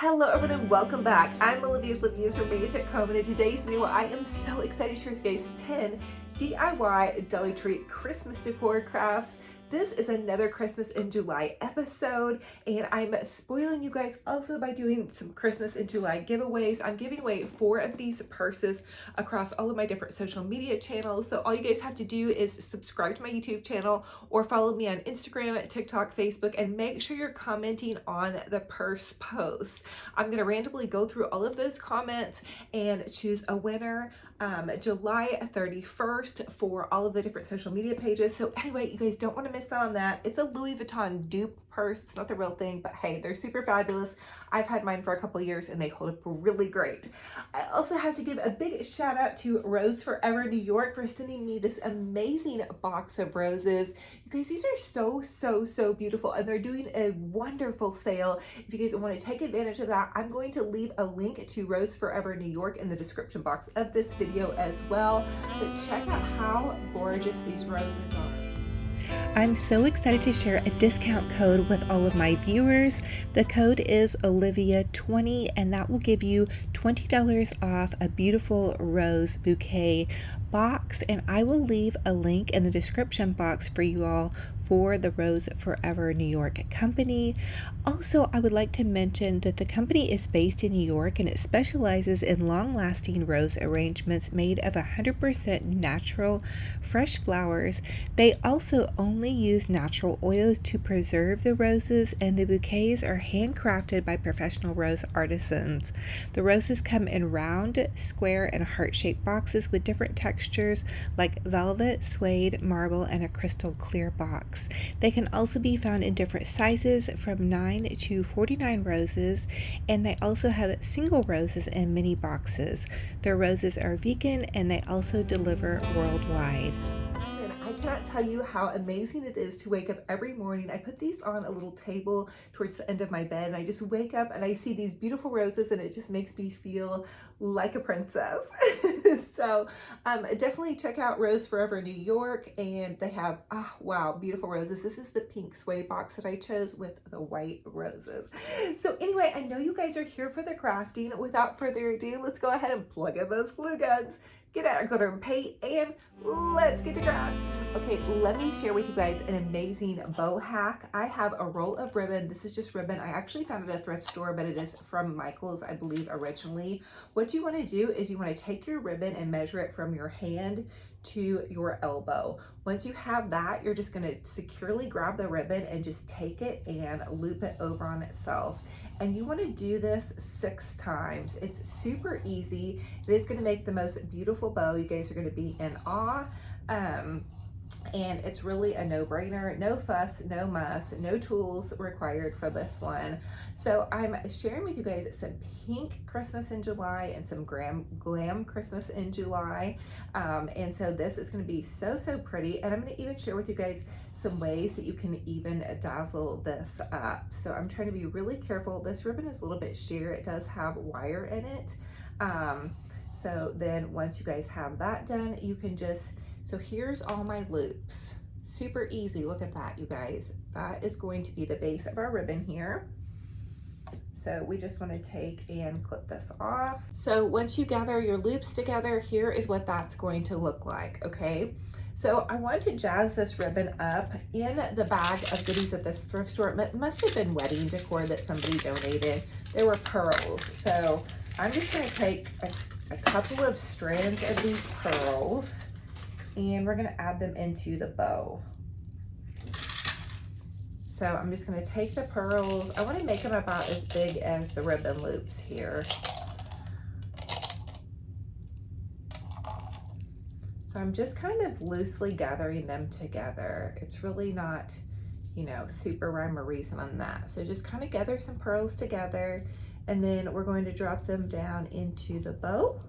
Hello everyone and welcome back. I'm Olivia's Romantic Home, and in today's video I am so excited to share with you guys 10 DIY Dollar Tree Christmas decor crafts. This is another Christmas in July episode, and I'm spoiling you guys also by doing some Christmas in July giveaways. I'm giving away 4 of these purses across all of my different social media channels. So all you guys have to do is subscribe to my YouTube channel or follow me on Instagram, TikTok, Facebook, and make sure you're commenting on the purse post. I'm going to randomly go through all of those comments and choose a winner July 31st for all of the different social media pages. So anyway, you guys don't want to miss out on that. It's a Louis Vuitton dupe purse. It's not the real thing, but hey, they're super fabulous. I've had mine for a couple years and they hold up really great. I also have to give a big shout out to Rose Forever New York for sending me this amazing box of roses. You guys, these are so beautiful, and they're doing a wonderful sale. If you guys want to take advantage of that, I'm going to leave a link to Rose Forever New York in the description box of this video as well. But check out how gorgeous these roses are. I'm so excited to share a discount code with all of my viewers. The code is Olivia20, and that will give you $20 off a beautiful rose bouquet box. And I will leave a link in the description box for you all for the Rose Forever New York company. Also, I would like to mention that the company is based in New York, and it specializes in long-lasting rose arrangements made of 100% natural, fresh flowers. They also only use natural oils to preserve the roses, and the bouquets are handcrafted by professional rose artisans. The roses come in round, square, and heart-shaped boxes with different textures like velvet, suede, marble, and a crystal clear box. They can also be found in different sizes from 9 to 49 roses, and they also have single roses in mini boxes. Their roses are vegan, and they also deliver worldwide. I cannot tell you how amazing it is to wake up every morning. I put these on a little table towards the end of my bed, and I just wake up and I see these beautiful roses, and it just makes me feel like a princess. So definitely check out Rose Forever New York, and they have, wow, beautiful roses. This is the pink suede box that I chose with the white roses. So anyway, I know you guys are here for the crafting. Without further ado, let's go ahead and plug in those glue guns, get out our glitter and paint, and let's get to craft. Okay, let me share with you guys an amazing bow hack. I have a roll of ribbon. This is just ribbon. I actually found it at a thrift store, but it is from Michael's, I believe, originally. What you want to do is you want to take your ribbon and measure it from your hand to your elbow. Once you have that, you're just going to securely grab the ribbon and just take it and loop it over on itself. And you want to do this 6 times. It's super easy. It is going to make the most beautiful bow. You guys are going to be in awe. And it's really a no-brainer. No fuss, no muss, no tools required for this one. So I'm sharing with you guys some pink Christmas in July and some glam Christmas in July. And so this is going to be so pretty. And I'm going to even share with you guys some ways that you can even dazzle this up. So I'm trying to be really careful. This ribbon is a little bit sheer. It does have wire in it. So then once you guys have that done, you can just, so here's all my loops. Super easy. Look at that, you guys. That is going to be the base of our ribbon here. So we just want to take and clip this off. So once you gather your loops together, here is what that's going to look like, okay? So I want to jazz this ribbon up in the bag of goodies at this thrift store. It must have been wedding decor that somebody donated. There were pearls. So I'm just going to take a couple of strands of these pearls, and we're going to add them into the bow. So I'm just going to take the pearls. I want to make them about as big as the ribbon loops here. So I'm just kind of loosely gathering them together. It's really not, you know, super rhyme or reason on that. So just kind of gather some pearls together, and then we're going to drop them down into the bow.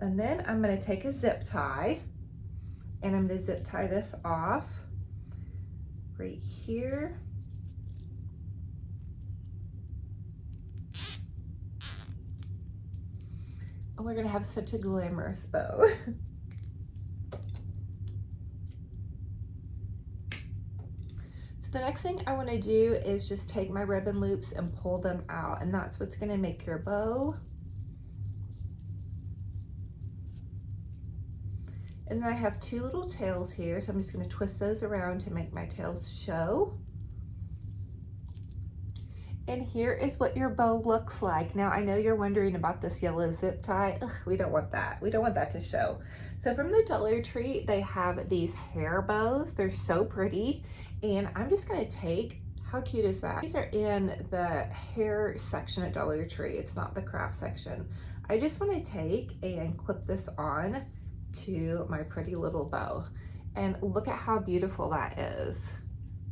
And then I'm going to take a zip tie, and I'm going to zip tie this off right here. And we're going to have such a glamorous bow. So So the next thing I want to do is just take my ribbon loops and pull them out, and that's what's going to make your bow. And then I have two little tails here, so I'm just going to twist those around to make my tails show. And here is what your bow looks like. Now I know you're wondering about this yellow zip tie. Ugh, we don't want that. We don't want that to show. So from the Dollar Tree, they have these hair bows. They're so pretty. And I'm just gonna take, how cute is that? These are in the hair section at Dollar Tree. It's not the craft section. I just wanna take and clip this on to my pretty little bow. And look at how beautiful that is.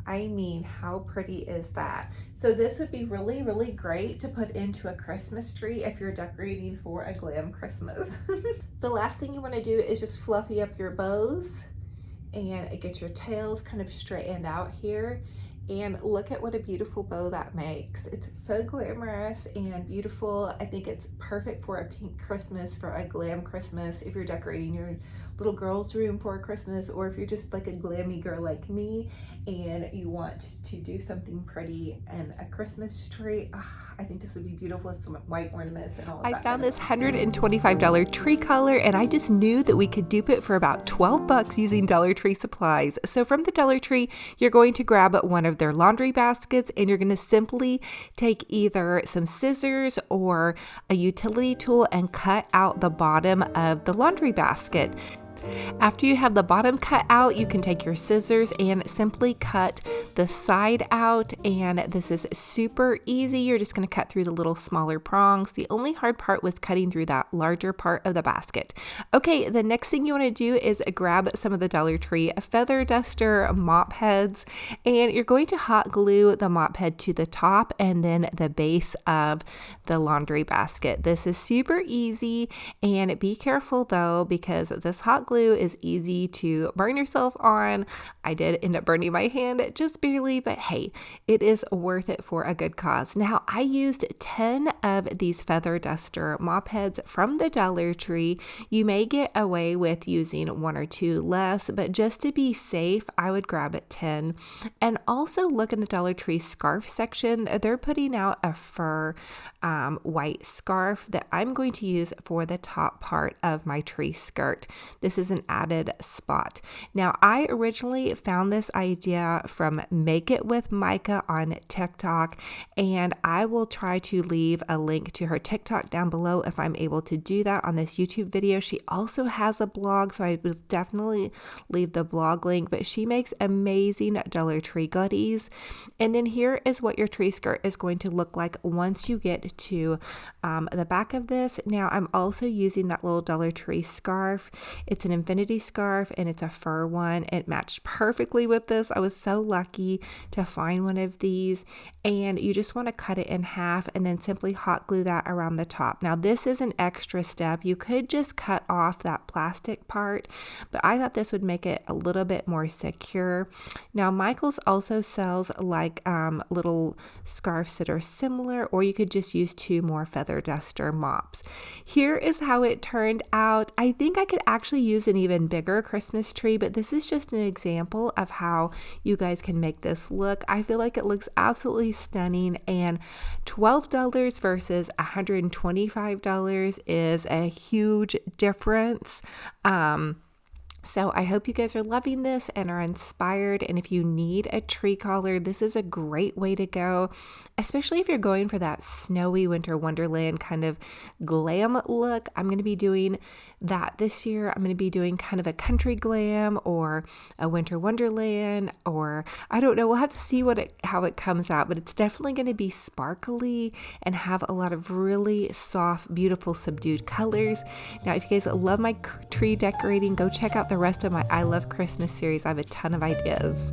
I mean, how pretty is that? So this would be really, really great to put into a Christmas tree if you're decorating for a glam Christmas. The last thing you want to do is just fluffy up your bows and get your tails kind of straightened out here. And look at what a beautiful bow that makes. It's so glamorous and beautiful. I think it's perfect for a pink Christmas, for a glam Christmas, if you're decorating your little girl's room for Christmas, or if you're just like a glammy girl like me and you want to do something pretty and a Christmas tree. I think this would be beautiful with some white ornaments and all of that. I found this $125 tree collar, and I just knew that we could dupe it for about 12 bucks using Dollar Tree supplies. So from the Dollar Tree, you're going to grab one of their laundry baskets, and you're going to simply take either some scissors or a utility tool and cut out the bottom of the laundry basket. After you have the bottom cut out, you can take your scissors and simply cut the side out, and this is super easy. You're just going to cut through the little smaller prongs. The only hard part was cutting through that larger part of the basket. Okay, the next thing you want to do is grab some of the Dollar Tree feather duster mop heads, and you're going to hot glue the mop head to the top and then the base of the laundry basket. This is super easy, and be careful though, because this hot glue is easy to burn yourself on. I did end up burning my hand just barely, but hey, it is worth it for a good cause. Now, I used 10 of these feather duster mop heads from the Dollar Tree. You may get away with using one or two less, but just to be safe, I would grab 10. And also look in the Dollar Tree scarf section. They're putting out a fur white scarf that I'm going to use for the top part of my tree skirt. This is an added spot. Now, I originally found this idea from Make It With Micah on TikTok, and I will try to leave a link to her TikTok down below if I'm able to do that on this YouTube video. She also has a blog, so I will definitely leave the blog link, but she makes amazing Dollar Tree goodies. And then here is what your tree skirt is going to look like once you get to the back of this. Now, I'm also using that little Dollar Tree scarf. It's an infinity scarf and it's a fur one. It matched perfectly with this. I was so lucky to find one of these, and you just want to cut it in half and then simply hot glue that around the top. Now, this is an extra step. You could just cut off that plastic part, but I thought this would make it a little bit more secure. Now, Michael's also sells like little scarves that are similar, or you could just use two more feather duster mops. Here is how it turned out. I think I could actually use an even bigger Christmas tree, but this is just an example of how you guys can make this look. I feel like it looks absolutely stunning, and $12 versus $125 is a huge difference. So I hope you guys are loving this and are inspired. And if you need a tree collar, this is a great way to go, especially if you're going for that snowy winter wonderland kind of glam look. I'm going to be doing that this year. I'm going to be doing kind of a country glam or a winter wonderland, or I don't know. We'll have to see how it comes out, but it's definitely going to be sparkly and have a lot of really soft, beautiful, subdued colors. Now, if you guys love my tree decorating, go check out the rest of my I Love Christmas series. I have a ton of ideas.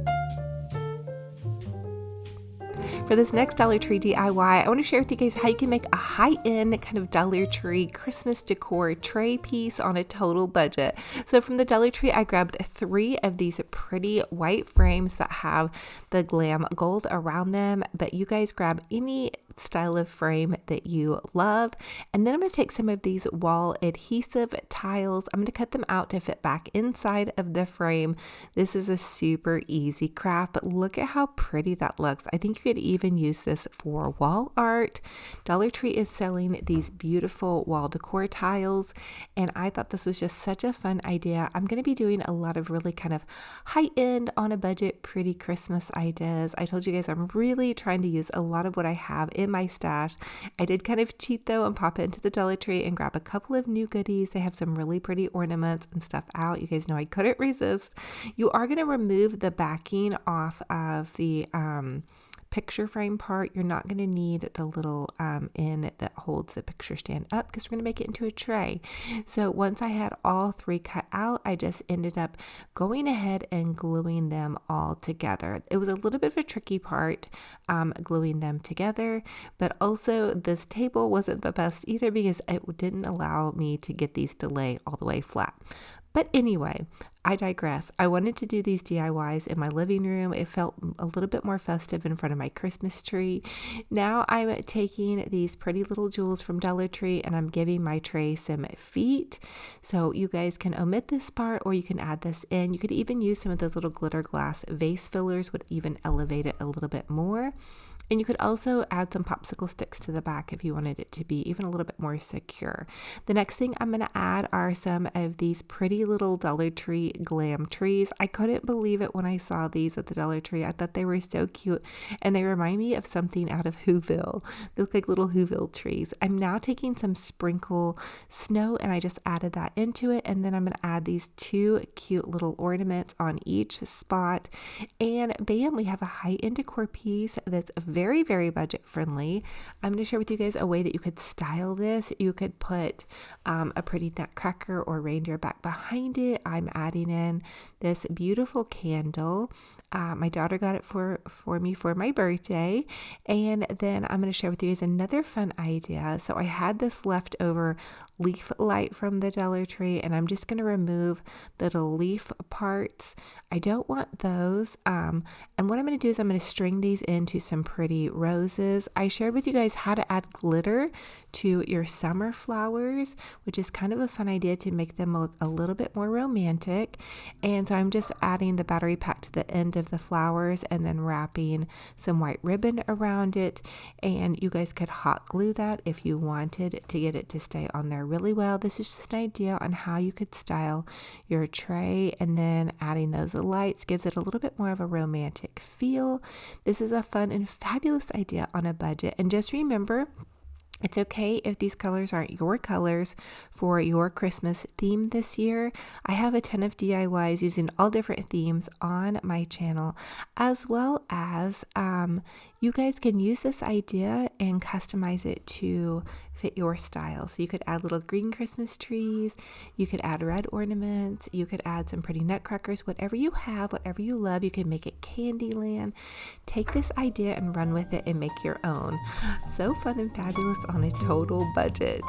For this next Dollar Tree DIY, I want to share with you guys how you can make a high-end kind of Dollar Tree Christmas decor tray piece on a total budget. So from the Dollar Tree, I grabbed 3 of these pretty white frames that have the glam gold around them, but you guys grab any style of frame that you love. And then I'm going to take some of these wall adhesive tiles. I'm going to cut them out to fit back inside of the frame. This is a super easy craft, but look at how pretty that looks. I think you could even use this for wall art. Dollar Tree is selling these beautiful wall decor tiles, and I thought this was just such a fun idea. I'm going to be doing a lot of really kind of high-end, on a budget, pretty Christmas ideas. I told you guys I'm really trying to use a lot of what I have in my stash. I did kind of cheat though and pop into the Dollar Tree and grab a couple of new goodies. They have some really pretty ornaments and stuff out. You guys know I couldn't resist. You are going to remove the backing off of the picture frame part. You're not going to need the little end that holds the picture stand up because we're going to make it into a tray. So once I had all three cut out, I just ended up going ahead and gluing them all together. It was a little bit of a tricky part, gluing them together, but also this table wasn't the best either because it didn't allow me to get these to lay all the way flat. But anyway, I digress. I wanted to do these DIYs in my living room. It felt a little bit more festive in front of my Christmas tree. Now I'm taking these pretty little jewels from Dollar Tree and I'm giving my tray some feet. So you guys can omit this part or you can add this in. You could even use some of those little glitter glass vase fillers, would even elevate it a little bit more. And you could also add some popsicle sticks to the back if you wanted it to be even a little bit more secure. The next thing I'm going to add are some of these pretty little Dollar Tree glam trees. I couldn't believe it when I saw these at the Dollar Tree. I thought they were so cute and they remind me of something out of Whoville. They look like little Whoville trees. I'm now taking some sprinkle snow and I just added that into it. And then I'm going to add these two cute little ornaments on each spot. And bam, we have a high-end decor piece that's very, very budget friendly. I'm going to share with you guys a way that you could style this. You could put a pretty nutcracker or reindeer back behind it. I'm adding in this beautiful candle. My daughter got it for me for my birthday. And then I'm going to share with you guys another fun idea. So I had this leftover leaf light from the Dollar Tree and I'm just going to remove the little leaf parts. I don't want those. And what I'm going to do is I'm going to string these into some pretty roses. I shared with you guys how to add glitter to your summer flowers, which is kind of a fun idea to make them look a little bit more romantic. And so I'm just adding the battery pack to the end of the flowers and then wrapping some white ribbon around it. And you guys could hot glue that if you wanted to get it to stay on there really well. This is just an idea on how you could style your tray, and then adding those lights gives it a little bit more of a romantic feel. This is a fun and fabulous idea on a budget. And just remember, it's okay if these colors aren't your colors for your Christmas theme this year. I have a ton of DIYs using all different themes on my channel, as well as you guys can use this idea and customize it to fit your style. So you could add little green Christmas trees, you could add red ornaments, you could add some pretty nutcrackers, whatever you have, whatever you love, you can make it Candyland. Take this idea and run with it and make your own. So fun and fabulous on a total budget.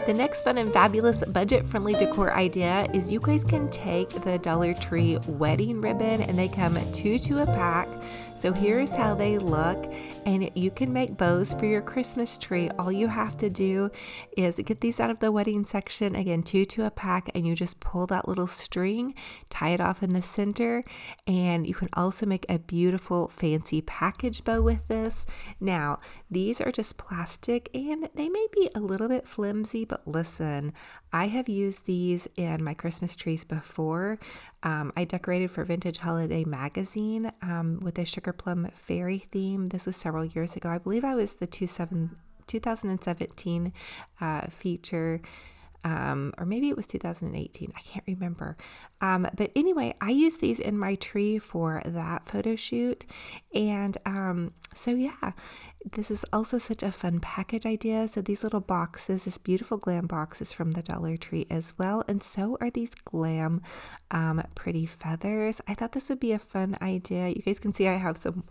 The next fun and fabulous budget-friendly decor idea is you guys can take the Dollar Tree wedding ribbon, and they come 2 to a pack. So here's how they look, and you can make bows for your Christmas tree. All you have to do is get these out of the wedding section, again 2 to a pack, and you just pull that little string, tie it off in the center, and you can also make a beautiful fancy package bow with this. Now, these are just plastic and they may be a little bit flimsy, but listen, I have used these in my Christmas trees before. I decorated for Vintage Holiday magazine with a sugar plum fairy theme. This was several years ago. I believe I was the 2017 feature or maybe it was 2018. I can't remember. But anyway, I used these in my tree for that photo shoot. And so yeah, this is also such a fun package idea. So these little boxes, this beautiful glam box is from the Dollar Tree as well. And so are these glam pretty feathers. I thought this would be a fun idea. You guys can see I have some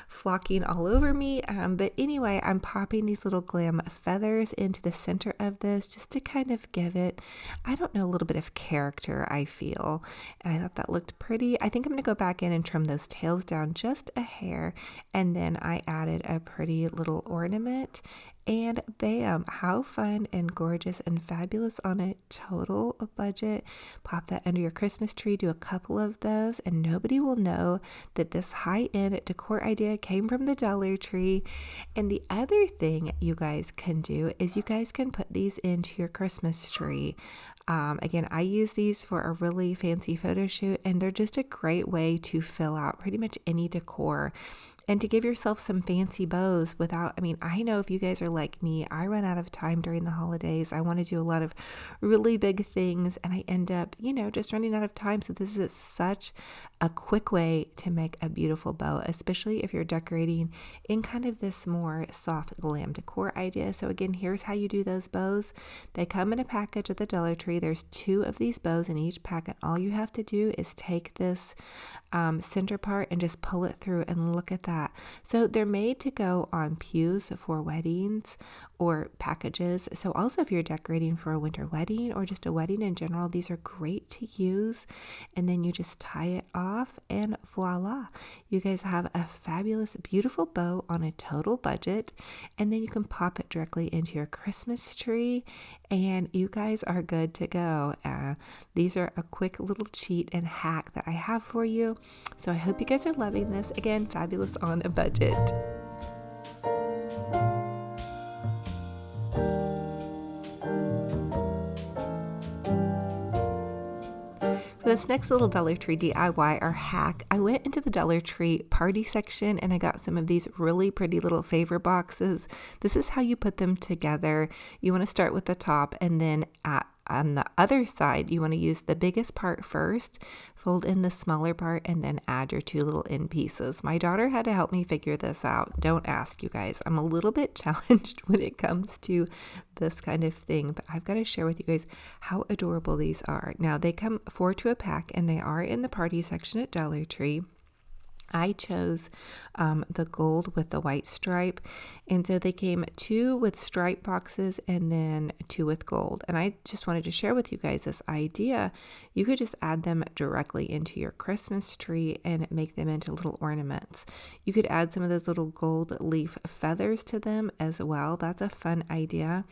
flocking all over me. But anyway, I'm popping these little glam feathers into the center of this just to kind of give it, I don't know, a little bit of character, I feel. And I thought that looked pretty. I think I'm going to go back in and trim those tails down just a hair. And then I added a pretty little ornament. And bam, how fun and gorgeous and fabulous on a total budget. Pop that under your Christmas tree, do a couple of those, and nobody will know that this high-end decor idea came from the Dollar Tree. And the other thing you guys can do is you guys can put these into your Christmas tree. Again, I use these for a really fancy photo shoot, and they're just a great way to fill out pretty much any decor. And to give yourself some fancy bows without, I know if you guys are like me, I run out of time during the holidays. I want to do a lot of really big things and I end up, just running out of time. So this is such a quick way to make a beautiful bow, especially if you're decorating in kind of this more soft glam decor idea. So again, here's how you do those bows. They come in a package at the Dollar Tree. There's 2 of these bows in each packet. All you have to do is take this center part and just pull it through, and look at that. So they're made to go on pews for weddings or packages. So also if you're decorating for a winter wedding or just a wedding in general, these are great to use. And then you just tie it off and voila, you guys have a fabulous, beautiful bow on a total budget. And then you can pop it directly into your Christmas tree and you guys are good to go. These are a quick little cheat and hack that I have for you. So I hope you guys are loving this. Again, fabulous on a budget. For this next little Dollar Tree DIY or hack, I went into the Dollar Tree party section and I got some of these really pretty little favor boxes. This is how you put them together. You want to start with the top, and then on the other side, you want to use the biggest part first, fold in the smaller part, and then add your 2 little end pieces. My daughter had to help me figure this out. Don't ask, you guys. I'm a little bit challenged when it comes to this kind of thing, but I've got to share with you guys how adorable these are. Now, they come 4 to a pack, and they are in the party section at Dollar Tree. I chose the gold with the white stripe, and so they came 2 with stripe boxes and then 2 with gold. And I just wanted to share with you guys this idea. You could just add them directly into your Christmas tree and make them into little ornaments. You could add some of those little gold leaf feathers to them as well. That's a fun idea.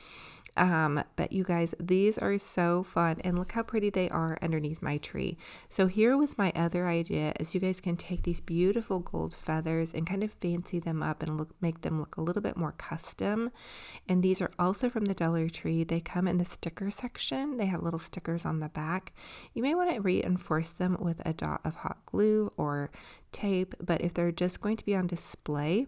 But you guys, these are so fun, and look how pretty they are underneath my tree. So here was my other idea, is you guys can take these beautiful gold feathers and kind of fancy them up and make them look a little bit more custom. And these are also from the Dollar Tree. They come in the sticker section. They have little stickers on the back. You may want to reinforce them with a dot of hot glue or tape, but if they're just going to be on display,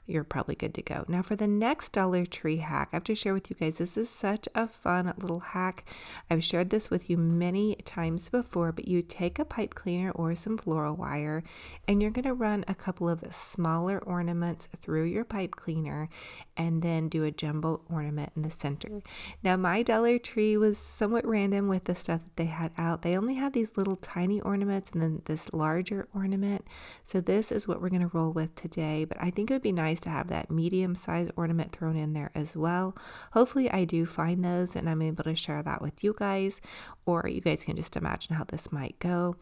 you're probably good to go. Now for the next Dollar Tree hack, I have to share with you guys, this is such a fun little hack. I've shared this with you many times before, but you take a pipe cleaner or some floral wire, and you're going to run a couple of smaller ornaments through your pipe cleaner, and then do a jumbo ornament in the center. Now my Dollar Tree was somewhat random with the stuff that they had out. They only had these little tiny ornaments and then this larger ornament. So this is what we're going to roll with today, but I think it would be nice to have that medium-sized ornament thrown in there as well. Hopefully I do find those and I'm able to share that with you guys, or you guys can just imagine how this might go.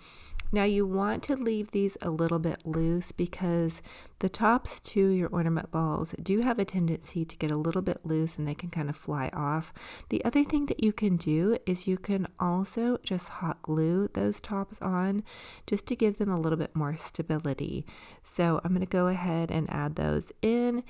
Now you want to leave these a little bit loose because the tops to your ornament balls do have a tendency to get a little bit loose and they can kind of fly off. The other thing that you can do is you can also just hot glue those tops on just to give them a little bit more stability. So I'm going to go ahead and add those in.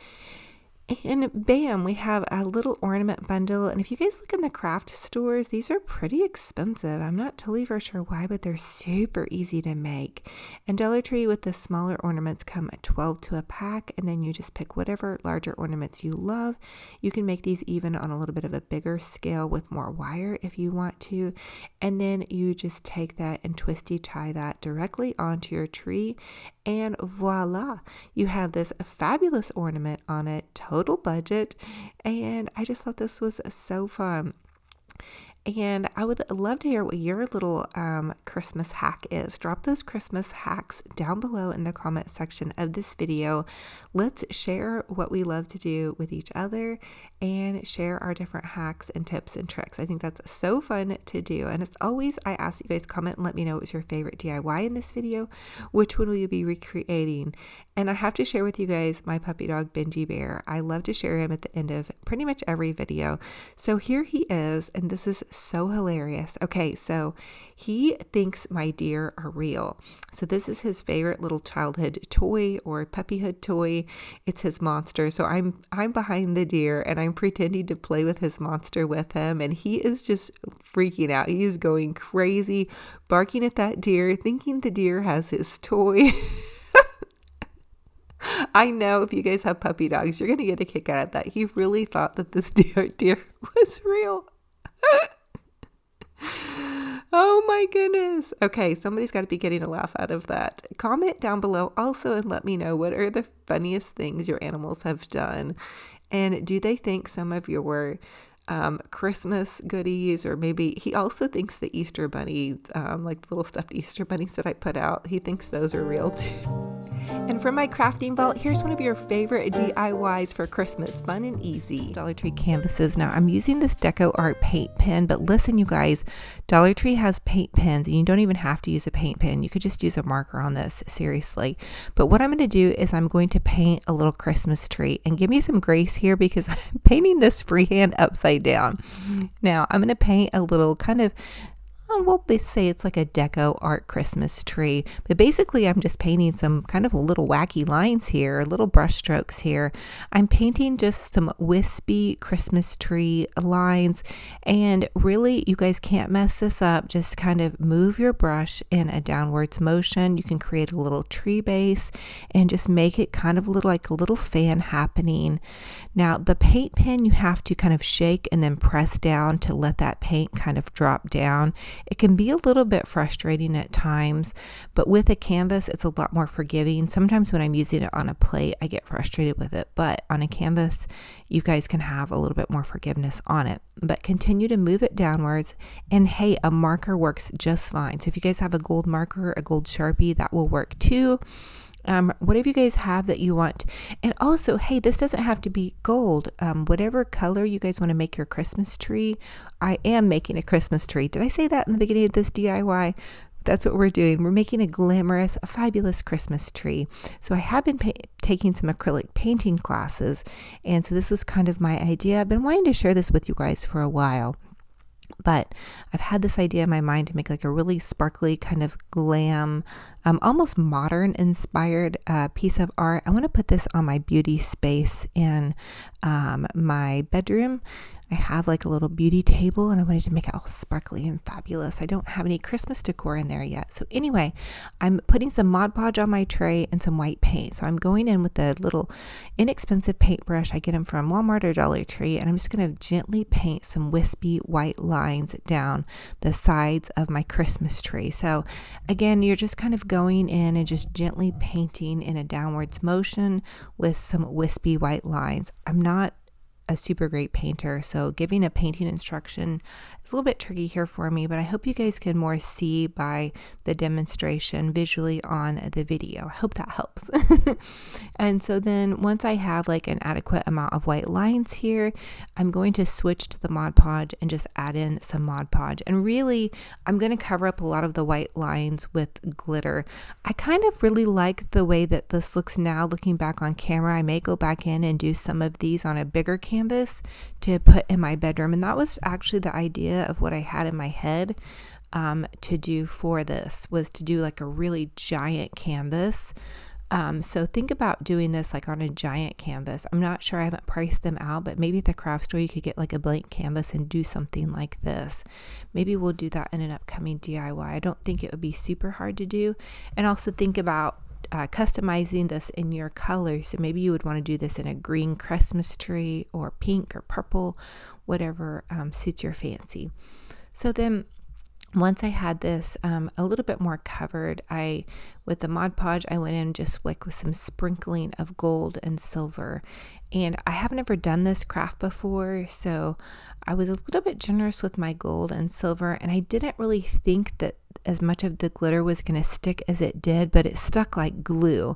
And bam, we have a little ornament bundle. And if you guys look in the craft stores, these are pretty expensive. I'm not totally for sure why, but they're super easy to make. And Dollar Tree with the smaller ornaments come at 12 to a pack. And then you just pick whatever larger ornaments you love. You can make these even on a little bit of a bigger scale with more wire if you want to. And then you just take that and twisty tie that directly onto your tree. And voila, you have this fabulous ornament on it, total budget. And I just thought this was so fun. And I would love to hear what your little Christmas hack is. Drop those Christmas hacks down below in the comment section of this video. Let's share what we love to do with each other and share our different hacks and tips and tricks. I think that's so fun to do. And as always, I ask you guys comment and let me know what's your favorite DIY in this video. Which one will you be recreating? And I have to share with you guys my puppy dog, Benji Bear. I love to share him at the end of pretty much every video. So here he is, and this is so hilarious. Okay, so he thinks my deer are real. So this is his favorite little childhood toy or puppyhood toy. It's his monster. So I'm behind the deer and I'm pretending to play with his monster with him, and he is just freaking out. He is going crazy, barking at that deer, thinking the deer has his toy. I know if you guys have puppy dogs, you're going to get a kick out of that. He really thought that this deer was real. Oh my goodness. Okay, somebody's got to be getting a laugh out of that. Comment down below also and let me know what are the funniest things your animals have done. And do they think some of your Christmas goodies, or maybe he also thinks the Easter bunny, like the little stuffed Easter bunnies that I put out, he thinks those are real too. And from my crafting vault, here's one of your favorite DIYs for Christmas, fun and easy. Dollar Tree canvases. Now I'm using this DecoR paint pen, but listen you guys, Dollar Tree has paint pens and you don't even have to use a paint pen. You could just use a marker on this, seriously. But what I'm going to do is I'm going to paint a little Christmas tree, and give me some grace here because I'm painting this freehand upside down. Now I'm going to paint a little kind of, we'll say it's like a DecoR Christmas tree, but basically I'm just painting some kind of little wacky lines here, little brush strokes here. I'm painting just some wispy Christmas tree lines, and really you guys can't mess this up. Just kind of move your brush in a downwards motion. You can create a little tree base and just make it kind of like a little fan happening. Now the paint pen, you have to kind of shake and then press down to let that paint kind of drop down. It can be a little bit frustrating at times, but with a canvas, it's a lot more forgiving. Sometimes when I'm using it on a plate, I get frustrated with it, but on a canvas, you guys can have a little bit more forgiveness on it. But continue to move it downwards, and hey, a marker works just fine. So if you guys have a gold marker, a gold Sharpie, that will work too. Whatever you guys have that you want. And also, hey, this doesn't have to be gold. Whatever color you guys want to make your Christmas tree. I am making a Christmas tree. Did I say that in the beginning of this DIY? That's what we're doing. We're making a glamorous, fabulous Christmas tree. So I have been taking some acrylic painting classes. And so this was kind of my idea. I've been wanting to share this with you guys for a while. But I've had this idea in my mind to make like a really sparkly kind of glam, almost modern inspired piece of art. I want to put this on my beauty space in my bedroom. I have like a little beauty table and I wanted to make it all sparkly and fabulous. I don't have any Christmas decor in there yet. So anyway, I'm putting some Mod Podge on my tray and some white paint. So I'm going in with a little inexpensive paintbrush. I get them from Walmart or Dollar Tree, and I'm just going to gently paint some wispy white lines down the sides of my Christmas tree. So again, you're just kind of going in and just gently painting in a downwards motion with some wispy white lines. I'm not a super great painter, so giving a painting instruction is a little bit tricky here for me, but I hope you guys can more see by the demonstration visually on the video. I hope that helps. And so then once I have like an adequate amount of white lines here, I'm going to switch to the Mod Podge and just add in some Mod Podge. And really, I'm going to cover up a lot of the white lines with glitter. I kind of really like the way that this looks now, looking back on camera. I may go back in and do some of these on a bigger canvas to put in my bedroom, and that was actually the idea of what I had in my head to do for this, was to do like a really giant canvas So think about doing this like on a giant canvas. I'm not sure, I haven't priced them out, but maybe at the craft store you could get like a blank canvas and do something like this. Maybe we'll do that in an upcoming DIY. I don't think it would be super hard to do. And also think about customizing this in your color. So maybe you would want to do this in a green Christmas tree or pink or purple, whatever suits your fancy. So then once I had this a little bit more covered, with the Mod Podge, I went in just like with some sprinkling of gold and silver. And I have never done this craft before, so I was a little bit generous with my gold and silver, and I didn't really think that as much of the glitter was going to stick as it did, but it stuck like glue.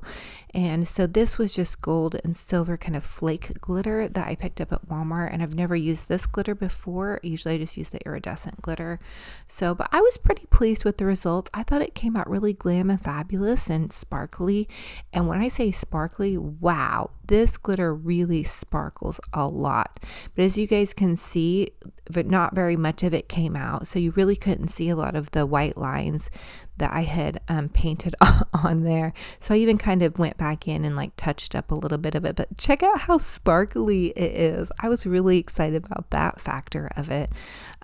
And so this was just gold and silver kind of flake glitter that I picked up at Walmart, and I've never used this glitter before. Usually I just use the iridescent glitter. But I was pretty pleased with the results. I thought it came out really glam and fabulous and sparkly. And when I say sparkly, wow, this glitter really sparkles a lot. But as you guys can see, but not very much of it came out, so you really couldn't see a lot of the white lines that I had painted on there. So I even kind of went back in and like touched up a little bit of it, but check out how sparkly it is. I was really excited about that factor of it.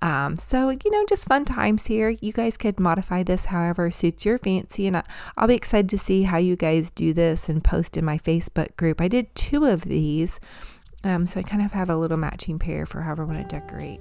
So, just fun times here. You guys could modify this however suits your fancy, and I'll be excited to see how you guys do this and post in my Facebook group. I did 2 of these, so I kind of have a little matching pair for however I want to decorate.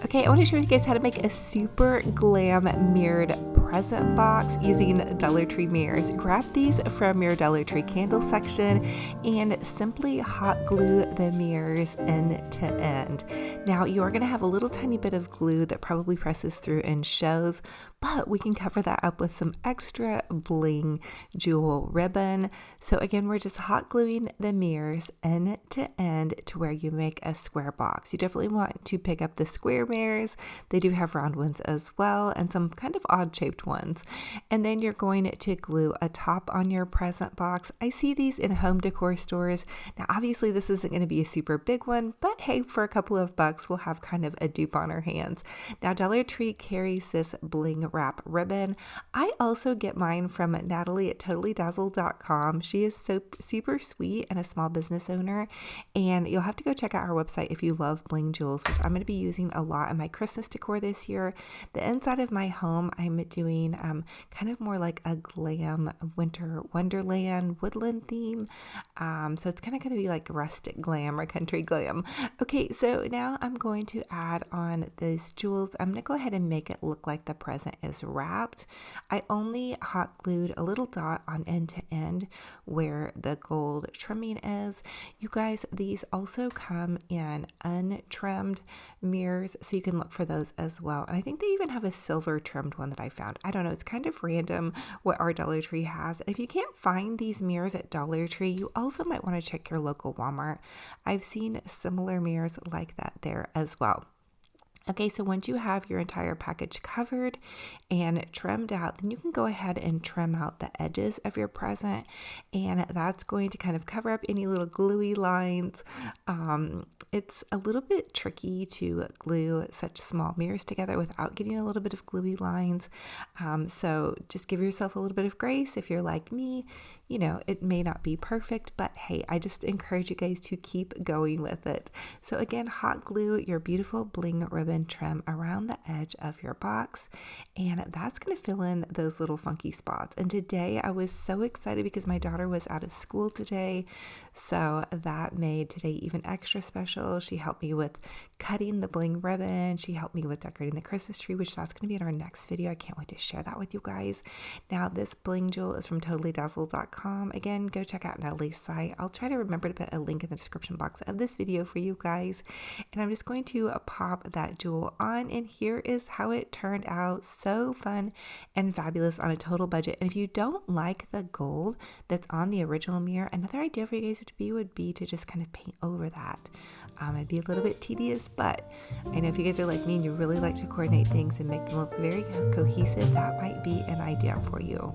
Okay, I want to show you guys how to make a super glam mirrored present box using Dollar Tree mirrors. Grab these from your Dollar Tree candle section and simply hot glue the mirrors end to end. Now you are going to have a little tiny bit of glue that probably presses through and shows, but we can cover that up with some extra bling jewel ribbon. So again, we're just hot gluing the mirrors end to end to where you make a square box. You definitely want to pick up the square mirrors. They do have round ones as well, and some kind of odd shaped ones. And then you're going to glue a top on your present box. I see these in home decor stores. Now obviously this isn't going to be a super big one, but hey, for a couple of bucks we'll have kind of a dupe on our hands. Now Dollar Tree carries this bling wrap ribbon. I also get mine from Natalie at totallydazzled.com. She is so super sweet and a small business owner, and you'll have to go check out her website if you love bling jewels, which I'm going to be using a lot in my Christmas decor this year. The inside of my home, I'm doing kind of more like a glam winter wonderland woodland theme. So it's kind of going to be like rustic glam or country glam. Okay, so now I'm going to add on these jewels. I'm going to go ahead and make it look like the present is wrapped. I only hot glued a little dot on end to end where the gold trimming is. You guys, these also come in untrimmed mirrors, so you can look for those as well. And I think they even have a silver trimmed one that I found. I don't know, it's kind of random what our Dollar Tree has. And if you can't find these mirrors at Dollar Tree, you also might want to check your local Walmart. I've seen similar mirrors like that there as well. Okay, so once you have your entire package covered and trimmed out, then you can go ahead and trim out the edges of your present, and that's going to kind of cover up any little gluey lines. It's a little bit tricky to glue such small mirrors together without getting a little bit of gluey lines. So just give yourself a little bit of grace. If you're like me, it may not be perfect, but hey, I just encourage you guys to keep going with it. So again, hot glue your beautiful bling ribbon trim around the edge of your box, and that's going to fill in those little funky spots. And today I was so excited because my daughter was out of school today, so that made today even extra special. She helped me with cutting the bling ribbon. She helped me with decorating the Christmas tree, which that's going to be in our next video. I can't wait to share that with you guys. Now this bling jewel is from totallydazzled.com. Again, go check out Natalie's site. I'll try to remember to put a link in the description box of this video for you guys. And I'm just going to pop that jewel on, and here is how it turned out. So fun and fabulous on a total budget. And if you don't like the gold that's on the original mirror, another idea for you guys would be to just kind of paint over that. It'd be a little bit tedious, but I know if you guys are like me and you really like to coordinate things and make them look very cohesive, that might be an idea for you.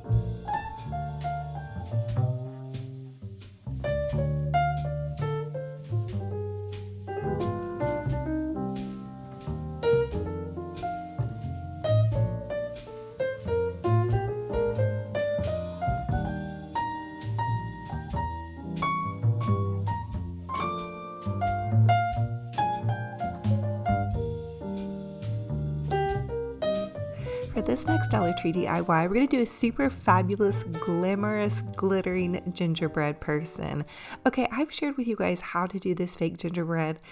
For this next Dollar Tree DIY, we're going to do a super fabulous, glamorous, glittering gingerbread person. Okay, I've shared with you guys how to do this fake gingerbread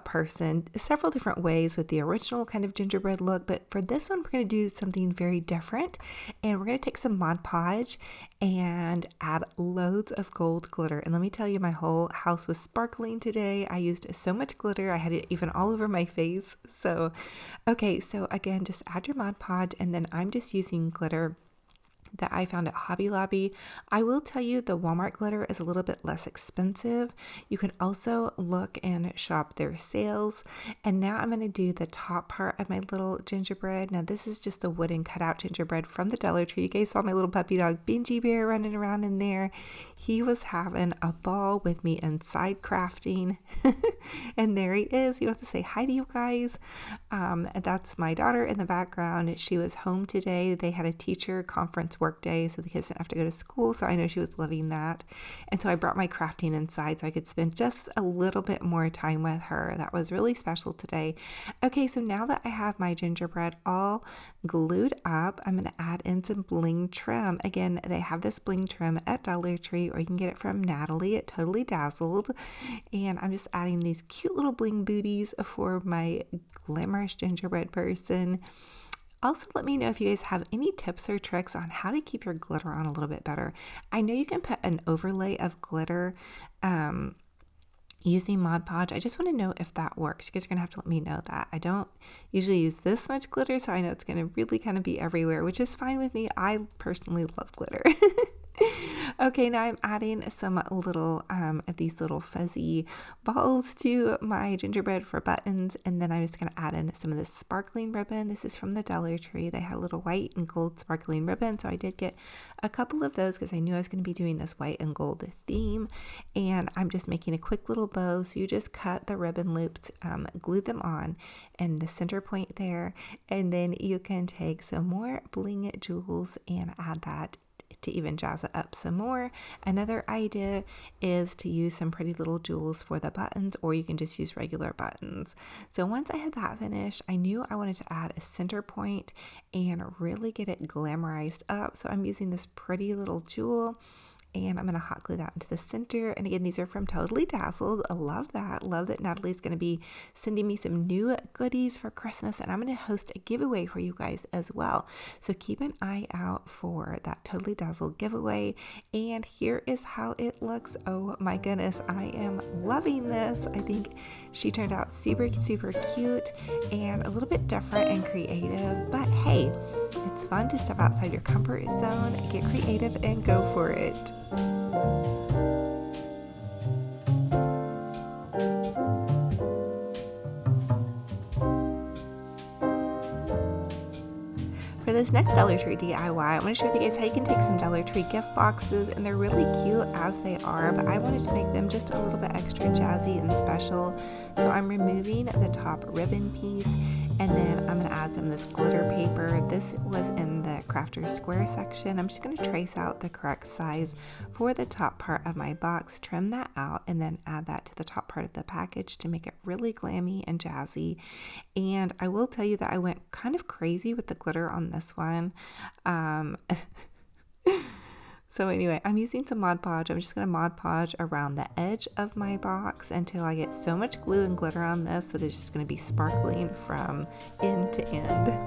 person several different ways with the original kind of gingerbread look, but for this one, we're going to do something very different, and we're going to take some Mod Podge and add loads of gold glitter. And let me tell you, my whole house was sparkling today. I used so much glitter, I had it even all over my face. So, okay, so again, just add your Mod Podge, and then I'm just using glitter that I found at Hobby Lobby. I will tell you the Walmart glitter is a little bit less expensive. You can also look and shop their sales. And now I'm going to do the top part of my little gingerbread. Now this is just the wooden cutout gingerbread from the Dollar Tree. You guys saw my little puppy dog Benji Bear running around in there. He was having a ball with me inside crafting. And there he is. He wants to say hi to you guys. That's my daughter in the background. She was home today. They had a teacher conference work day, so the kids didn't have to go to school, so I know she was loving that. And so I brought my crafting inside so I could spend just a little bit more time with her. That was really special today. Okay, so now that I have my gingerbread all glued up, I'm going to add in some bling trim. Again, they have this bling trim at Dollar Tree, or you can get it from Natalie at Totally Dazzled. And I'm just adding these cute little bling booties for my glamorous gingerbread person. Also, let me know if you guys have any tips or tricks on how to keep your glitter on a little bit better. I know you can put an overlay of glitter using Mod Podge. I just want to know if that works. You guys are going to have to let me know that. I don't usually use this much glitter, so I know it's going to really kind of be everywhere, which is fine with me. I personally love glitter. Okay, now I'm adding some little of these little fuzzy balls to my gingerbread for buttons, and then I'm just going to add in some of this sparkling ribbon. This is from the Dollar Tree. They had a little white and gold sparkling ribbon, so I did get a couple of those because I knew I was going to be doing this white and gold theme. And I'm just making a quick little bow, so you just cut the ribbon loops, glue them on and the center point there, and then you can take some more bling jewels and add that to even jazz it up some more. Another idea is to use some pretty little jewels for the buttons, or you can just use regular buttons. So once I had that finished, I knew I wanted to add a center point and really get it glamorized up. So I'm using this pretty little jewel, and I'm going to hot glue that into the center. And again, these are from Totally Dazzled. I love that. Love that Natalie's going to be sending me some new goodies for Christmas. And I'm going to host a giveaway for you guys as well. So keep an eye out for that Totally Dazzled giveaway. And here is how it looks. Oh my goodness, I am loving this. I think she turned out super, super cute and a little bit different and creative. But hey, it's fun to step outside your comfort zone, get creative, and go for it. For this next Dollar Tree DIY, I'm going to share with you guys how you can take some Dollar Tree gift boxes, and they're really cute as they are, but I wanted to make them just a little bit extra jazzy and special. So I'm removing the top ribbon piece, and then I'm going to add some of this glitter paper. This was in the Crafters Square section. I'm just going to trace out the correct size for the top part of my box, trim that out, and then add that to the top part of the package to make it really glammy and jazzy. And I will tell you that I went kind of crazy with the glitter on this one. So anyway, I'm using some Mod Podge. I'm just going to Mod Podge around the edge of my box until I get so much glue and glitter on this that it's just going to be sparkling from end to end.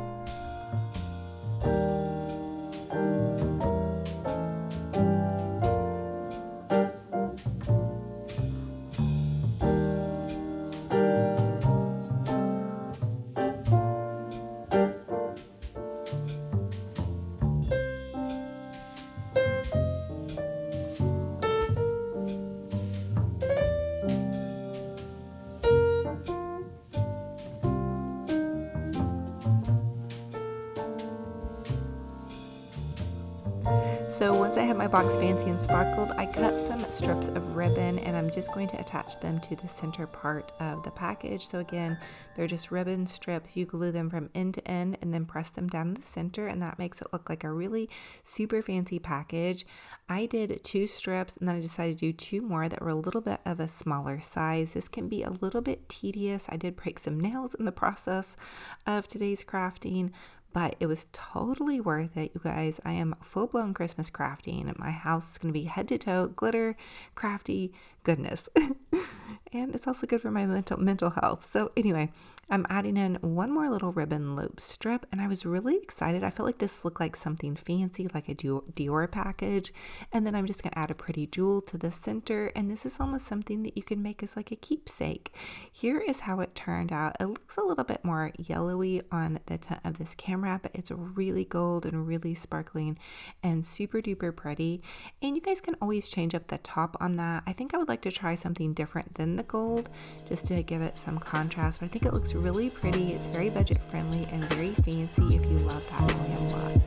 So once I have my box fancy and sparkled, I cut some strips of ribbon, and I'm just going to attach them to the center part of the package. So again, they're just ribbon strips. You glue them from end to end and then press them down in the center, and that makes it look like a really super fancy package. I did 2 strips, and then I decided to do 2 more that were a little bit of a smaller size. This can be a little bit tedious. I did break some nails in the process of today's crafting, but it was totally worth it, you guys. I am full-blown Christmas crafting. My house is going to be head to toe glitter, crafty goodness. And it's also good for my mental health. So anyway, I'm adding in one more little ribbon loop strip, and I was really excited. I felt like this looked like something fancy, like a Dior package. And then I'm just going to add a pretty jewel to the center, and this is almost something that you can make as like a keepsake. Here is how it turned out. It looks a little bit more yellowy on the tint of this camera, but it's really gold and really sparkling and super duper pretty. And you guys can always change up the top on that. I think I would like to try something different than the gold just to give it some contrast, but I think it looks really pretty. It's very budget friendly and very fancy if you love that glam look.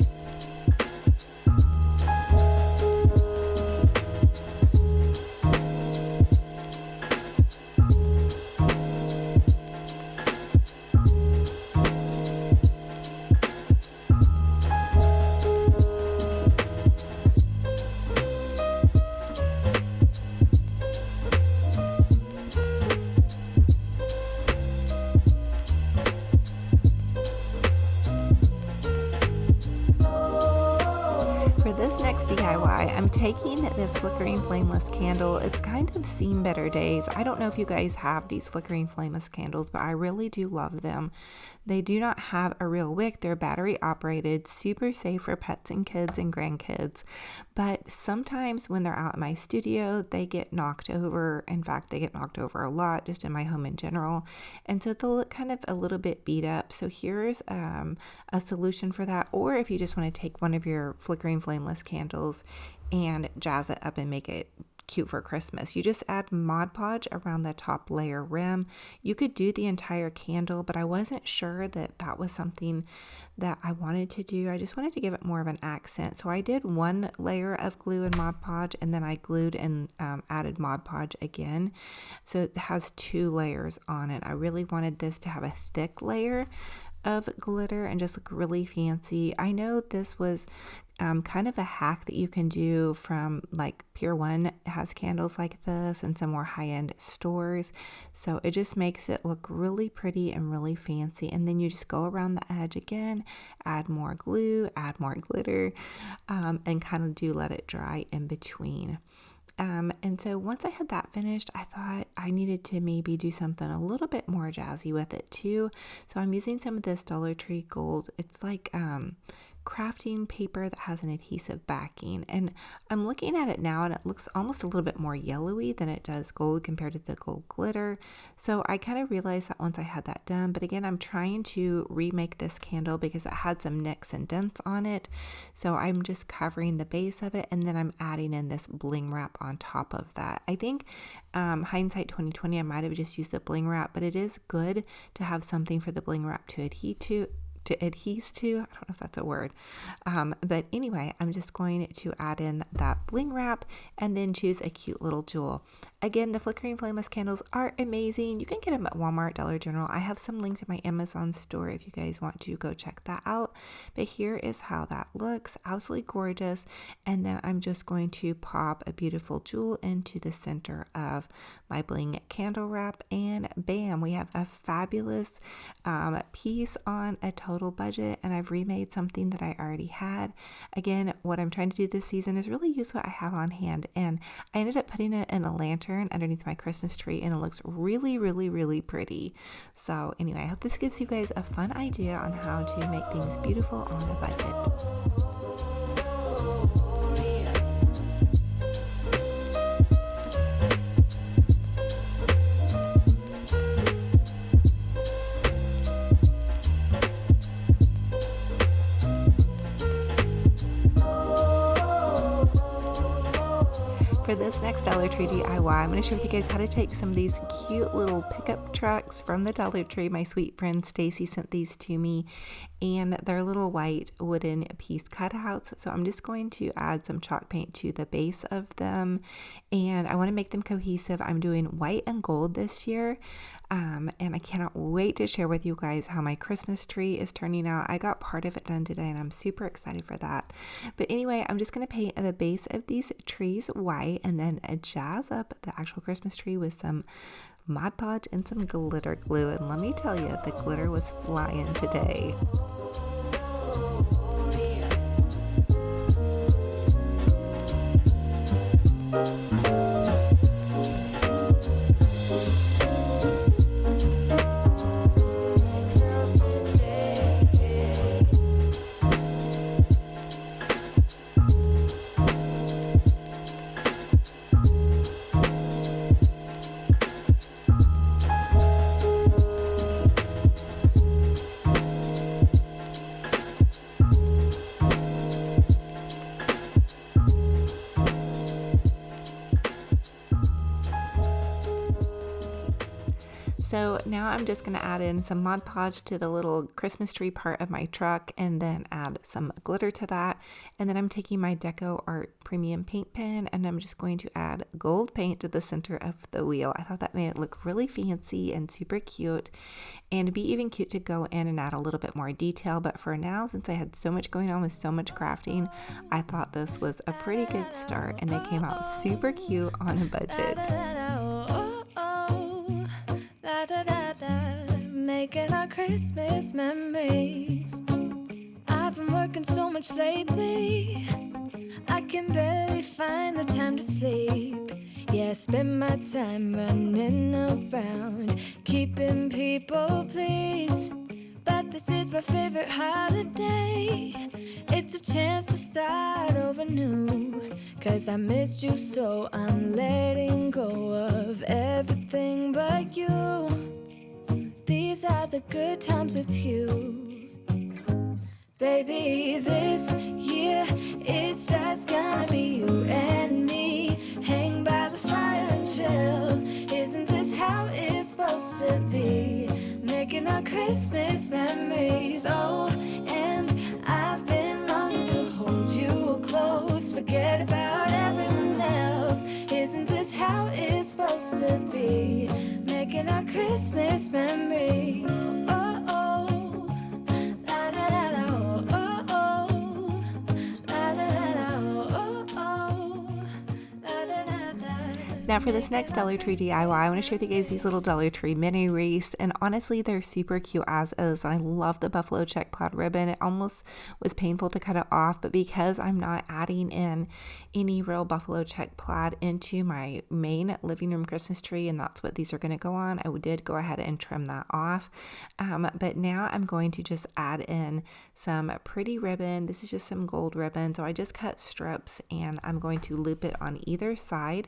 For this next DIY, I'm taking this flickering flameless candle. It's kind of seen better days. I don't know if you guys have these flickering flameless candles, but I really do love them. They do not have a real wick. They're battery operated, super safe for pets and kids and grandkids. But sometimes when they're out in my studio, they get knocked over. In fact, they get knocked over a lot just in my home in general. And so they'll look kind of a little bit beat up. So here's a solution for that. Or if you just want to take one of your flickering flameless candles and jazz it up and make it cute for Christmas, you just add Mod Podge around the top layer rim. You could do the entire candle, but I wasn't sure that that was something that I wanted to do. I just wanted to give it more of an accent. So I did one layer of glue and Mod Podge, and then I glued and added Mod Podge again. So it has 2 layers on it. I really wanted this to have a thick layer of glitter and just look really fancy. I know this was kind of a hack that you can do from like Pier 1 has candles like this and some more high-end stores. So it just makes it look really pretty and really fancy. And then you just go around the edge again, add more glue, add more glitter, and kind of do let it dry in between. And so once I had that finished, I thought I needed to maybe do something a little bit more jazzy with it too. So I'm using some of this Dollar Tree gold. It's like crafting paper that has an adhesive backing, and I'm looking at it now and it looks almost a little bit more yellowy than it does gold compared to the gold glitter. So I kind of realized that once I had that done, but again, I'm trying to remake this candle because it had some nicks and dents on it. So I'm just covering the base of it, and then I'm adding in this bling wrap on top of that. I think hindsight 2020, I might have just used the bling wrap, but it is good to have something for the bling wrap to adhere to. I don't know if that's a word. But anyway, I'm just going to add in that bling wrap and then choose a cute little jewel. Again, the flickering flameless candles are amazing. You can get them at Walmart, Dollar General. I have some linked in my Amazon store if you guys want to go check that out. But here is how that looks. Absolutely gorgeous. And then I'm just going to pop a beautiful jewel into the center of my bling candle wrap, and bam, we have a fabulous piece on a total budget. And I've remade something that I already had. Again, what I'm trying to do this season is really use what I have on hand, and I ended up putting it in a lantern underneath my Christmas tree, and it looks really, really, really pretty. So anyway, I hope this gives you guys a fun idea on how to make things beautiful on a budget. For this next Dollar Tree DIY, I'm going to share with you guys how to take some of these cute little pickup trucks from the Dollar Tree. My sweet friend Stacy sent these to me, and they're little white wooden piece cutouts. So I'm just going to add some chalk paint to the base of them, and I want to make them cohesive. I'm doing white and gold this year, and I cannot wait to share with you guys how my Christmas tree is turning out. I got part of it done today, and I'm super excited for that. But anyway, I'm just going to paint the base of these trees white, and then jazz up the actual Christmas tree with some Mod Podge and some glitter glue. And let me tell you, the glitter was flying today. So now I'm just going to add in some Mod Podge to the little Christmas tree part of my truck and then add some glitter to that. And then I'm taking my DECOR Premium Paint Pen and I'm just going to add gold paint to the center of the wheel. I thought that made it look really fancy and super cute, and it'd be even cute to go in and add a little bit more detail. But for now, since I had so much going on with so much crafting, I thought this was a pretty good start and they came out super cute on a budget. Making our Christmas memories. I've been working so much lately, I can barely find the time to sleep. Yeah, I spend my time running around, keeping people pleased. But this is my favorite holiday. It's a chance to start over new. 'Cause I missed you, so I'm letting go of everything but you. These are the good times with you. Baby, this year it's just gonna be you and me. Hang by the fire and chill. Isn't this how it's supposed to be? Making our Christmas memories. Oh, and I've been longing to hold you close. Forget about everyone else. Isn't this how it's supposed to be? Making our Christmas memories. Oh, oh, la da da da, oh, oh, la da da da, oh, oh, la da da da. Now for this next Dollar Tree DIY, I want to share with you guys these little Dollar Tree mini wreaths, and honestly they're super cute as is. I love the buffalo check plaid ribbon. It almost was painful to cut it off, but because I'm not adding in any real buffalo check plaid into my main living room Christmas tree, and that's what these are going to go on, I did go ahead and trim that off. But now I'm going to just add in some pretty ribbon. This is just some gold ribbon, so I just cut strips and I'm going to loop it on either side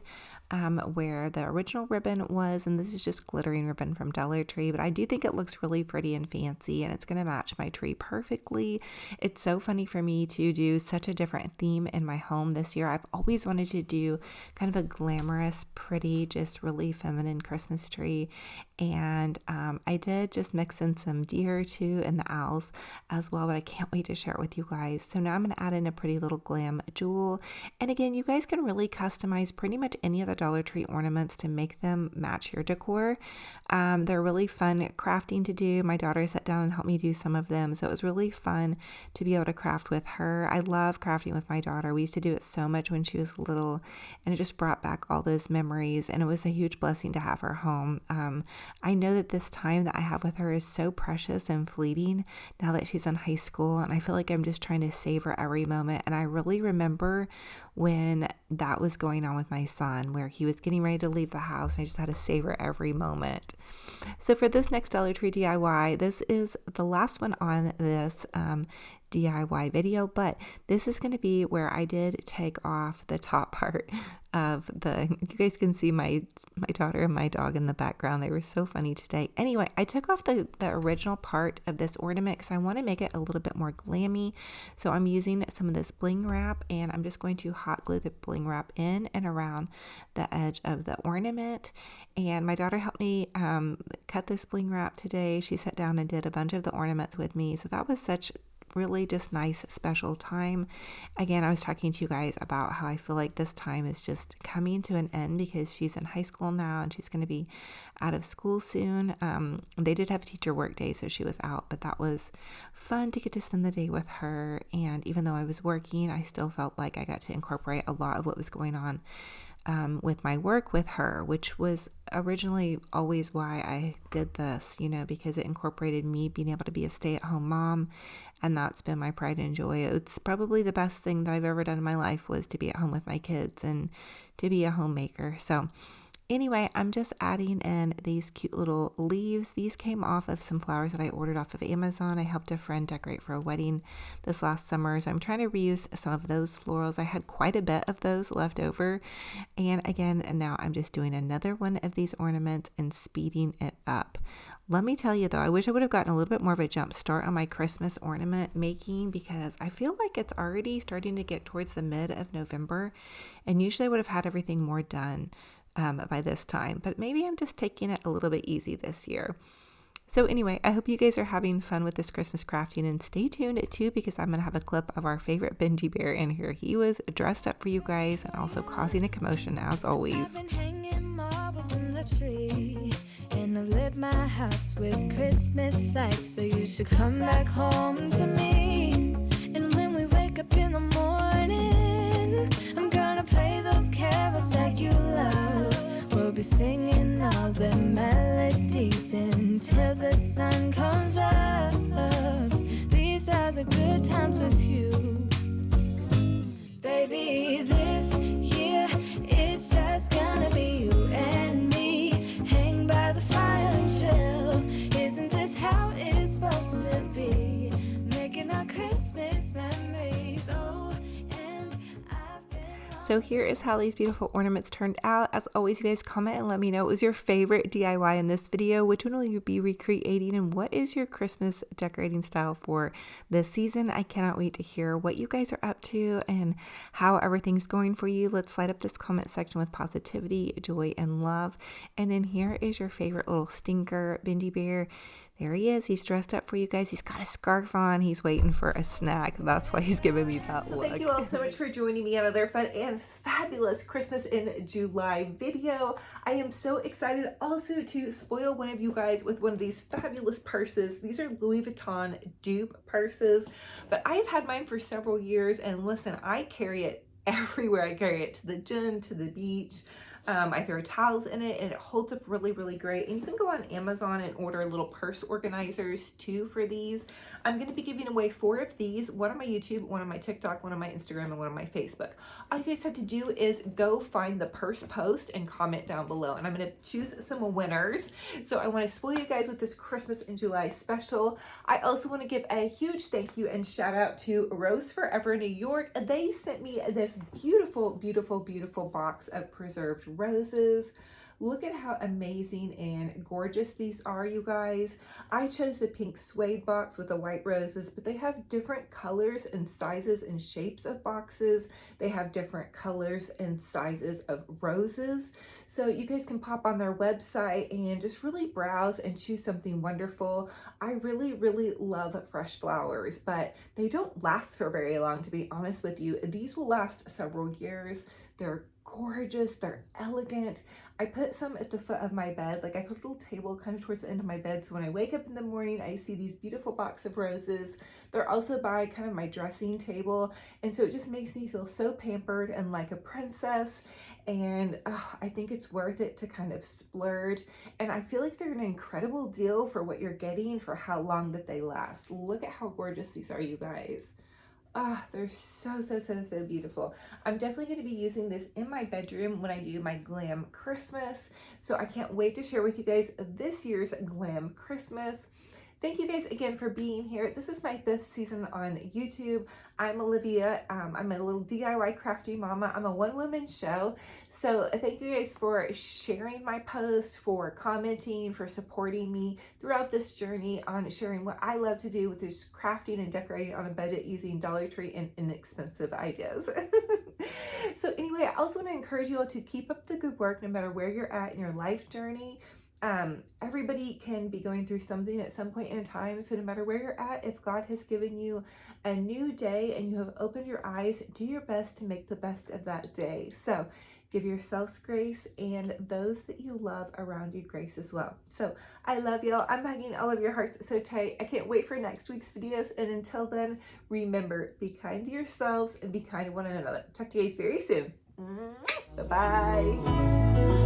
where the original ribbon was, and this is just glittering ribbon from Dollar Tree, but I do think it looks really pretty and fancy, and it's going to match my tree perfectly. It's so funny for me to do such a different theme in my home this year. I've always wanted to do kind of a glamorous, pretty, just really feminine Christmas tree, and I did just mix in some deer too and the owls as well, but I can't wait to share it with you guys. So now I'm going to add in a pretty little glam jewel, and again, you guys can really customize pretty much any of the Dollar Tree ornaments to make them match your decor. They're really fun crafting to do. My daughter sat down and helped me do some of them, so it was really fun to be able to craft with her. I love crafting with my daughter. We used to do it so much when she was little, and it just brought back all those memories, and it was a huge blessing to have her home. I know that this time that I have with her is so precious and fleeting now that she's in high school, and I feel like I'm just trying to savor every moment. And I really remember when that was going on with my son, where he was getting ready to leave the house, and I just had to savor every moment. So for this next Dollar Tree DIY, this is the last one on this DIY video, but this is going to be where I did take off the top part of you guys can see my daughter and my dog in the background. They were so funny today. Anyway, I took off the original part of this ornament because I want to make it a little bit more glammy. So I'm using some of this bling wrap, and I'm just going to hot glue the bling wrap in and around the edge of the ornament. And my daughter helped me cut this bling wrap today. She sat down and did a bunch of the ornaments with me. So that was such really just nice special time. Again, I was talking to you guys about how I feel like this time is just coming to an end because she's in high school now and she's going to be out of school soon. They did have teacher work day, so she was out, but that was fun to get to spend the day with her. And even though I was working, I still felt like I got to incorporate a lot of what was going on with my work with her, which was originally always why I did this, because it incorporated me being able to be a stay-at-home mom, and that's been my pride and joy. It's probably the best thing that I've ever done in my life was to be at home with my kids and to be a homemaker. So anyway, I'm just adding in these cute little leaves. These came off of some flowers that I ordered off of Amazon. I helped a friend decorate for a wedding this last summer, so I'm trying to reuse some of those florals. I had quite a bit of those left over. And again, now I'm just doing another one of these ornaments and speeding it up. Let me tell you though, I wish I would have gotten a little bit more of a jump start on my Christmas ornament making, because I feel like it's already starting to get towards the mid of November, and usually I would have had everything more done by this time, but maybe I'm just taking it a little bit easy this year. So anyway, I hope you guys are having fun with this Christmas crafting, and stay tuned too, because I'm going to have a clip of our favorite Benji Bear in here. He was dressed up for you guys and also causing a commotion as always. I've been hanging marbles in the tree, and I've lit my house with Christmas lights, so you should come back home to me. And when we wake up in the morning, I'm gonna play those carols that you love. We'll be singing all the melodies until the sun comes up. These are the good times with you. Baby, this year it's just gonna be you and me. Hang by the fire and chill. Isn't this how it's supposed to be? Making our Christmas memories. Oh, and I've been So here is how these beautiful ornaments turned out. As always, you guys comment and let me know what was your favorite DIY in this video. Which one will you be recreating, and what is your Christmas decorating style for this season? I cannot wait to hear what you guys are up to and how everything's going for you. Let's light up this comment section with positivity, joy, and love. And then here is your favorite little stinker, Benji Bear. There he is. He's dressed up for you guys. He's got a scarf on. He's waiting for a snack. That's why he's giving me that look. Thank you all so much for joining me on another fun and fabulous Christmas in July video. I am so excited also to spoil one of you guys with one of these fabulous purses. These are Louis Vuitton dupe purses, but I've had mine for several years, and listen, I carry it everywhere. I carry it to the gym, to the beach. I throw towels in it, and it holds up really, really great. And you can go on Amazon and order little purse organizers too for these. I'm going to be giving away 4 of these, one on my YouTube, one on my TikTok, one on my Instagram, and one on my Facebook. All you guys have to do is go find the purse post and comment down below, and I'm going to choose some winners. So I want to spoil you guys with this Christmas in July special. I also want to give a huge thank you and shout out to Rose Forever New York. They sent me this beautiful, beautiful, beautiful box of preserved roses. Look at how amazing and gorgeous these are, you guys. I chose the pink suede box with the white roses, but they have different colors and sizes and shapes of boxes. They have different colors and sizes of roses. So you guys can pop on their website and just really browse and choose something wonderful. I really, really love fresh flowers, but they don't last for very long, to be honest with you. These will last several years. They're gorgeous, they're elegant. I put some at the foot of my bed, like I put a little table kind of towards the end of my bed, so when I wake up in the morning I see these beautiful box of roses. They're also by kind of my dressing table, and so it just makes me feel so pampered and like a princess. And I think it's worth it to kind of splurge, and I feel like they're an incredible deal for what you're getting for how long that they last. Look at how gorgeous these are, you guys. They're so, so, so, so beautiful. I'm definitely going to be using this in my bedroom when I do my glam Christmas. So I can't wait to share with you guys this year's glam Christmas. Thank you guys again for being here. This is my 5th season on YouTube. I'm Olivia. I'm a little DIY crafty mama. I'm a one-woman show. So thank you guys for sharing my posts, for commenting, for supporting me throughout this journey on sharing what I love to do, with this crafting and decorating on a budget using Dollar Tree and inexpensive ideas. So anyway, I also want to encourage you all to keep up the good work no matter where you're at in your life journey. Everybody can be going through something at some point in time. So no matter where you're at, if God has given you a new day and you have opened your eyes, do your best to make the best of that day. So give yourselves grace, and those that you love around you grace as well. So I love y'all. I'm hugging all of your hearts so tight. I can't wait for next week's videos. And until then, remember, be kind to yourselves and be kind to one another. Talk to you guys very soon. Bye-bye.